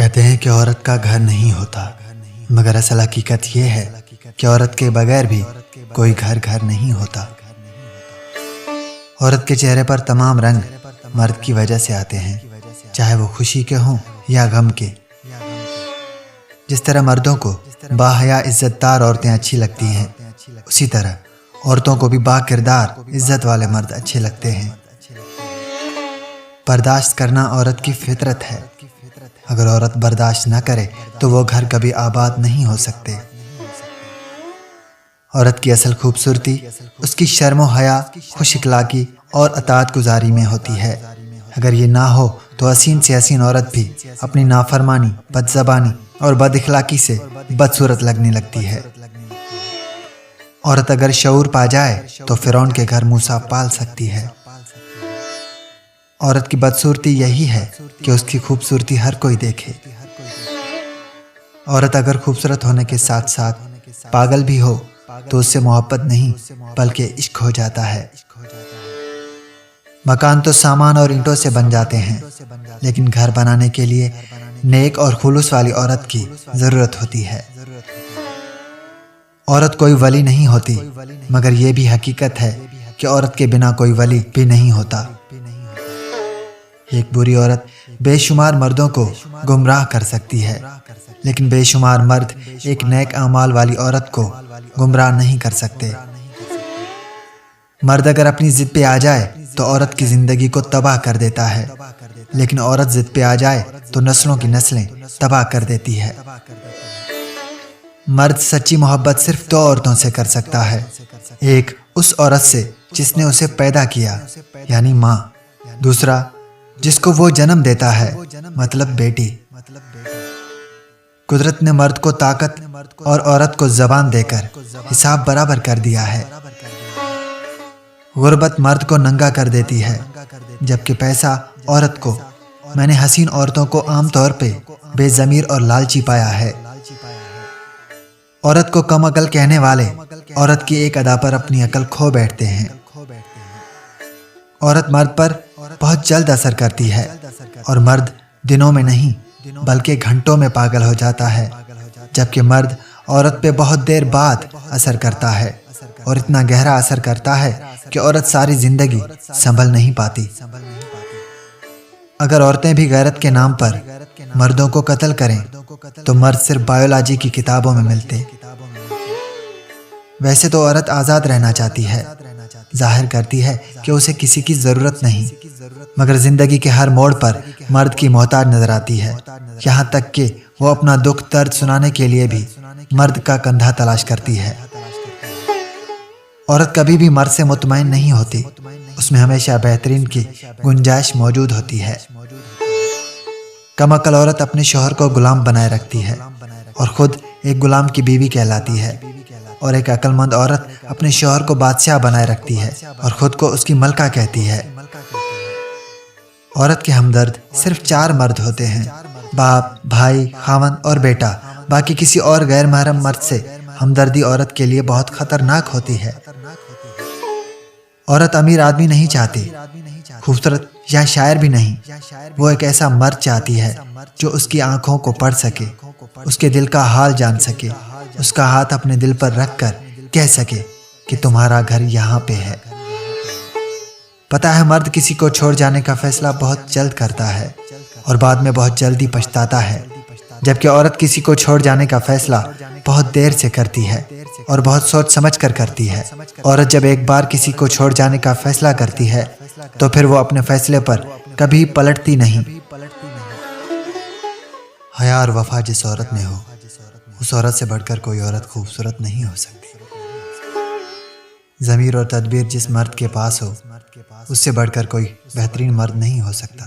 कहते हैं कि औरत का घर नहीं होता, मगर असल हकीकत यह है कि औरत के बगैर भी कोई घर नहीं होता। औरत के चेहरे पर तमाम रंग मर्द की वजह से आते हैं, चाहे वो खुशी के हों या गम के। जिस तरह मर्दों को बाहया इज्जतदार औरतें अच्छी लगती हैं, उसी तरह औरतों को भी बाकिरदार इज्जत वाले मर्द अच्छे लगते हैं। बर्दाश्त करना औरत की फितरत है। अगर औरत बर्दाश्त न करे तो वो घर कभी आबाद नहीं हो सकते। औरत की असल खूबसूरती उसकी शर्म हया, खुश इखलाकी और अतात गुजारी में होती है। अगर ये ना हो तो हसीन से हसीन औरत भी अपनी नाफरमानी, बदज़बानी और बद इखलाकी से बदसूरत लगने लगती है। औरत अगर शऊर पा जाए तो फिरौन के घर मूसा पाल सकती है। औरत की बदसूरती यही है कि उसकी खूबसूरती हर कोई देखे। औरत अगर खूबसूरत होने के साथ साथ पागल भी हो तो उससे मोहब्बत नहीं बल्कि इश्क हो जाता है। मकान तो सामान और ईंटों से बन जाते हैं, लेकिन घर बनाने के लिए नेक और खुलूस वाली औरत की जरूरत होती है। औरत कोई वली नहीं होती, मगर यह भी हकीकत है कि औरत के बिना कोई वली भी नहीं होता। एक बुरी औरत बेशुमार मर्दों को गुमराह कर सकती है, लेकिन बेशुमार मर्द एक नेक अमाल वाली औरत को गुमराह नहीं कर सकते। मर्द अगर अपनी जिद पे आ जाए तो औरत की जिंदगी को तबाह कर देता है, लेकिन औरत जिद पे आ जाए तो नस्लों की नस्लें तबाह कर देती है। मर्द सच्ची मोहब्बत सिर्फ दो औरतों से कर सकता है। एक उस औरत से जिसने उसे पैदा किया, यानी माँ। दूसरा जिसको वो जन्म देता है, मतलब बेटी। कुदरत ने मर्द को ताकत और औरत को जबान देकर हिसाब बराबर कर दिया है। गुर्बत मर्द को नंगा कर देती है, जबकि पैसा औरत को। मैंने हसीन औरतों को आमतौर पे बेज़मीर और लालची पाया है। औरत को कम अकल कहने वाले औरत की एक अदा पर अपनी अकल खो बैठते हैं। औरत मर्द पर बहुत जल्द असर करती है, और मर्द दिनों में नहीं बल्कि घंटों में पागल हो जाता है, जबकि मर्द औरत पे बहुत देर बाद असर करता है, और इतना गहरा असर करता है कि औरत सारी जिंदगी संभल नहीं पाती। अगर औरतें भी गैरत के नाम पर मर्दों को कत्ल करें तो मर्द सिर्फ बायोलॉजी की किताबों में मिलते। वैसे तो औरत आज़ाद रहना चाहती है, जाहिर करती है कि उसे किसी की ज़रूरत नहीं, मगर ज़िंदगी के हर मोड़ पर मर्द की मोहताज नजर आती है। यहाँ तक कि वो अपना दुख दर्द सुनाने के लिए भी मर्द का कंधा तलाश करती है। औरत कभी भी मर्द से मुतमईन नहीं होती, उसमें हमेशा बेहतरीन की गुंजाइश मौजूद होती है। कम अकल औरत अपने शौहर को गुलाम बनाए रखती है और खुद एक गुलाम की बीवी कहलाती है, और एक अक्लमंद औरत अपने शौहर को बादशाह बनाए रखती है और खुद को उसकी मलका कहती है। औरत के हमदर्द सिर्फ 4 मर्द होते हैं: बाप, भाई, खावंद और बेटा। बाकी किसी और गैर महरम मर्द से हमदर्दी औरत के लिए बहुत खतरनाक होती है। औरत अमीर आदमी नहीं चाहती, खूबसूरत या शायर भी नहीं। वो एक ऐसा मर्द चाहती है जो उसकी आंखों को पढ़ सके, उसके दिल का हाल जान सके, उसका हाथ अपने दिल पर रखकर कह सके कि तुम्हारा घर यहाँ पे है। पता है, मर्द किसी को छोड़ जाने का फैसला बहुत जल्द करता है और बाद में बहुत जल्दी पछताता है, जबकि औरत किसी को छोड़ जाने का फैसला बहुत देर से करती है और बहुत सोच समझ कर करती है। औरत जब एक बार किसी को छोड़ जाने का फैसला करती है तो फिर वो अपने फैसले पर कभी पलटती नहीं। हया और वफा जिस औरत में हो, उस औरत से बढ़कर कोई औरत खूबसूरत नहीं हो सकती। ज़मीर और तदबीर जिस मर्द के पास हो, उससे बढ़कर कोई बेहतरीन मर्द नहीं हो सकता।